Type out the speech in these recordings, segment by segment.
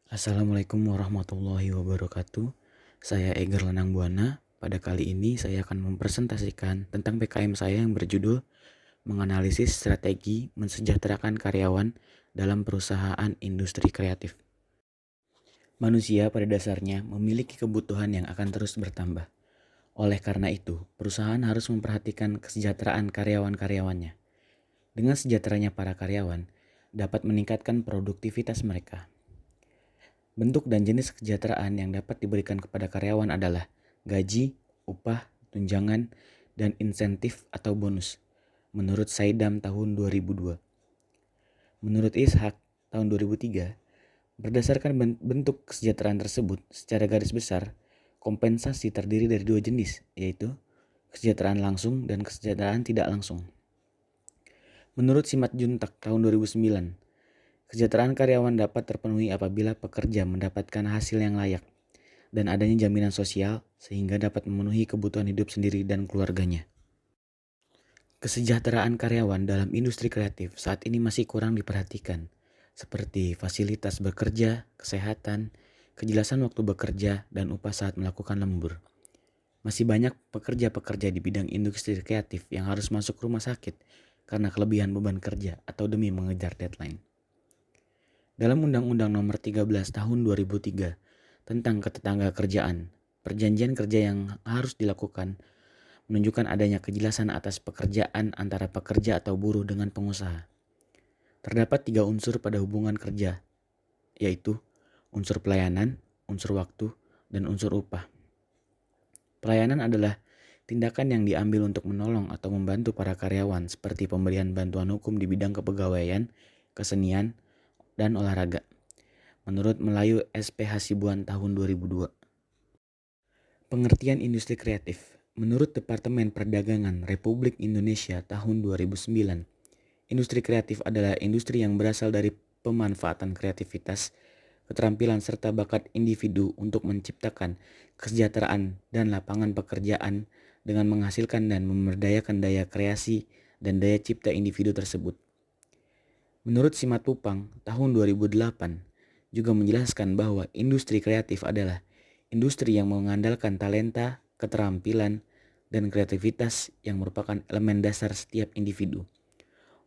Assalamualaikum warahmatullahi wabarakatuh. Saya Eger Lenang Buana. Pada kali ini saya akan mempresentasikan tentang PKM saya yang berjudul Menganalisis Strategi Mensejahterakan Karyawan dalam Perusahaan Industri Kreatif. Manusia pada dasarnya memiliki kebutuhan yang akan terus bertambah. Oleh karena itu, perusahaan harus memperhatikan kesejahteraan karyawan-karyawannya. Dengan sejahteranya para karyawan, dapat meningkatkan produktivitas mereka. Bentuk dan jenis kesejahteraan yang dapat diberikan kepada karyawan adalah gaji, upah, tunjangan, dan insentif atau bonus. Menurut Saidam tahun 2002. Menurut Ishak tahun 2003, berdasarkan bentuk kesejahteraan tersebut, secara garis besar, kompensasi terdiri dari dua jenis, yaitu kesejahteraan langsung dan kesejahteraan tidak langsung. Menurut Simat Juntak tahun 2009, kesejahteraan karyawan dapat terpenuhi apabila pekerja mendapatkan hasil yang layak dan adanya jaminan sosial sehingga dapat memenuhi kebutuhan hidup sendiri dan keluarganya. Kesejahteraan karyawan dalam industri kreatif saat ini masih kurang diperhatikan, seperti fasilitas bekerja, kesehatan, kejelasan waktu bekerja, dan upah saat melakukan lembur. Masih banyak pekerja-pekerja di bidang industri kreatif yang harus masuk rumah sakit karena kelebihan beban kerja atau demi mengejar deadline. Dalam Undang-Undang Nomor 13 Tahun 2003 tentang Ketetanggakerjaan, perjanjian kerja yang harus dilakukan menunjukkan adanya kejelasan atas pekerjaan antara pekerja atau buruh dengan pengusaha. Terdapat 3 unsur pada hubungan kerja, yaitu unsur pelayanan, unsur waktu, dan unsur upah. Pelayanan adalah tindakan yang diambil untuk menolong atau membantu para karyawan seperti pemberian bantuan hukum di bidang kepegawaian, kesenian, dan olahraga. Menurut Melayu SP Hasibuan tahun 2002. Pengertian industri kreatif. Menurut Departemen Perdagangan Republik Indonesia tahun 2009, industri kreatif adalah industri yang berasal dari pemanfaatan kreativitas, keterampilan serta bakat individu untuk menciptakan kesejahteraan dan lapangan pekerjaan dengan menghasilkan dan memberdayakan daya kreasi dan daya cipta individu tersebut. Menurut Simatupang tahun 2008 juga menjelaskan bahwa industri kreatif adalah industri yang mengandalkan talenta, keterampilan, dan kreativitas yang merupakan elemen dasar setiap individu.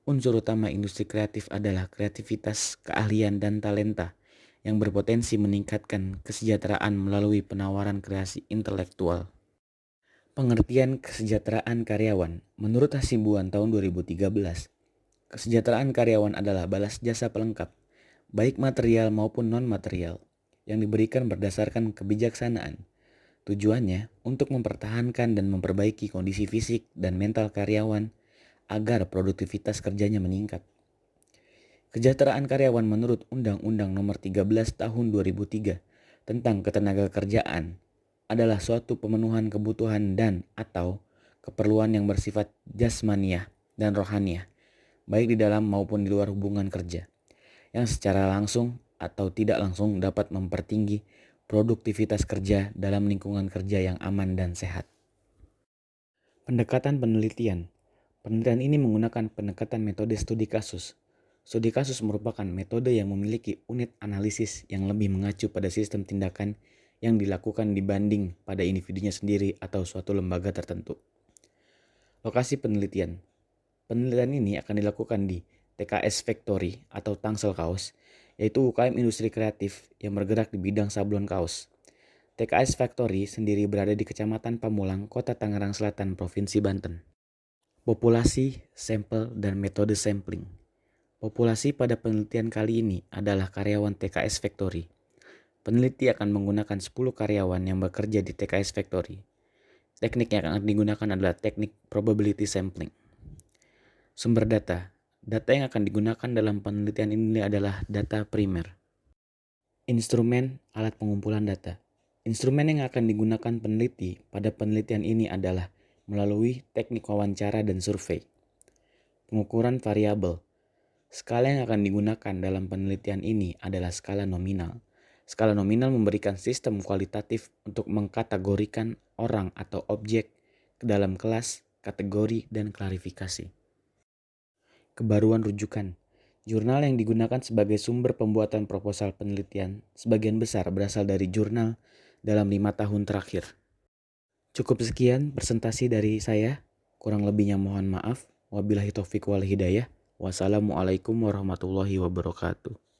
Unsur utama industri kreatif adalah kreativitas, keahlian, dan talenta yang berpotensi meningkatkan kesejahteraan melalui penawaran kreasi intelektual. Pengertian kesejahteraan karyawan. Menurut Hasibuan tahun 2013, kesejahteraan karyawan adalah balas jasa pelengkap, baik material maupun non-material, yang diberikan berdasarkan kebijaksanaan. Tujuannya untuk mempertahankan dan memperbaiki kondisi fisik dan mental karyawan agar produktivitas kerjanya meningkat. Kesejahteraan karyawan menurut Undang-Undang Nomor 13 Tahun 2003 tentang Ketenagakerjaan adalah suatu pemenuhan kebutuhan dan atau keperluan yang bersifat jasmaniah dan rohaniah, baik di dalam maupun di luar hubungan kerja, yang secara langsung atau tidak langsung dapat mempertinggi produktivitas kerja dalam lingkungan kerja yang aman dan sehat. Pendekatan penelitian. Penelitian ini menggunakan pendekatan metode studi kasus. Studi kasus merupakan metode yang memiliki unit analisis yang lebih mengacu pada sistem tindakan yang dilakukan dibanding pada individunya sendiri atau suatu lembaga tertentu. Lokasi penelitian. Penelitian ini akan dilakukan di TKS Factory atau Tangsel Kaos, yaitu UKM industri kreatif yang bergerak di bidang sablon kaos. TKS Factory sendiri berada di Kecamatan Pamulang, Kota Tangerang Selatan, Provinsi Banten. Populasi, sampel, dan metode sampling. Populasi pada penelitian kali ini adalah karyawan TKS Factory. Peneliti akan menggunakan 10 karyawan yang bekerja di TKS Factory. Teknik yang akan digunakan adalah teknik probability sampling. Sumber data. Data yang akan digunakan dalam penelitian ini adalah data primer. Instrumen alat pengumpulan data. Instrumen yang akan digunakan peneliti pada penelitian ini adalah melalui teknik wawancara dan survei. Pengukuran variabel. Skala yang akan digunakan dalam penelitian ini adalah skala nominal. Skala nominal memberikan sistem kualitatif untuk mengkategorikan orang atau objek ke dalam kelas, kategori, dan klarifikasi. Kebaruan rujukan. Jurnal yang digunakan sebagai sumber pembuatan proposal penelitian sebagian besar berasal dari jurnal dalam 5 tahun terakhir. Cukup sekian presentasi dari saya. Kurang lebihnya mohon maaf. Wabillahi taufiq wal hidayah. Wassalamualaikum warahmatullahi wabarakatuh.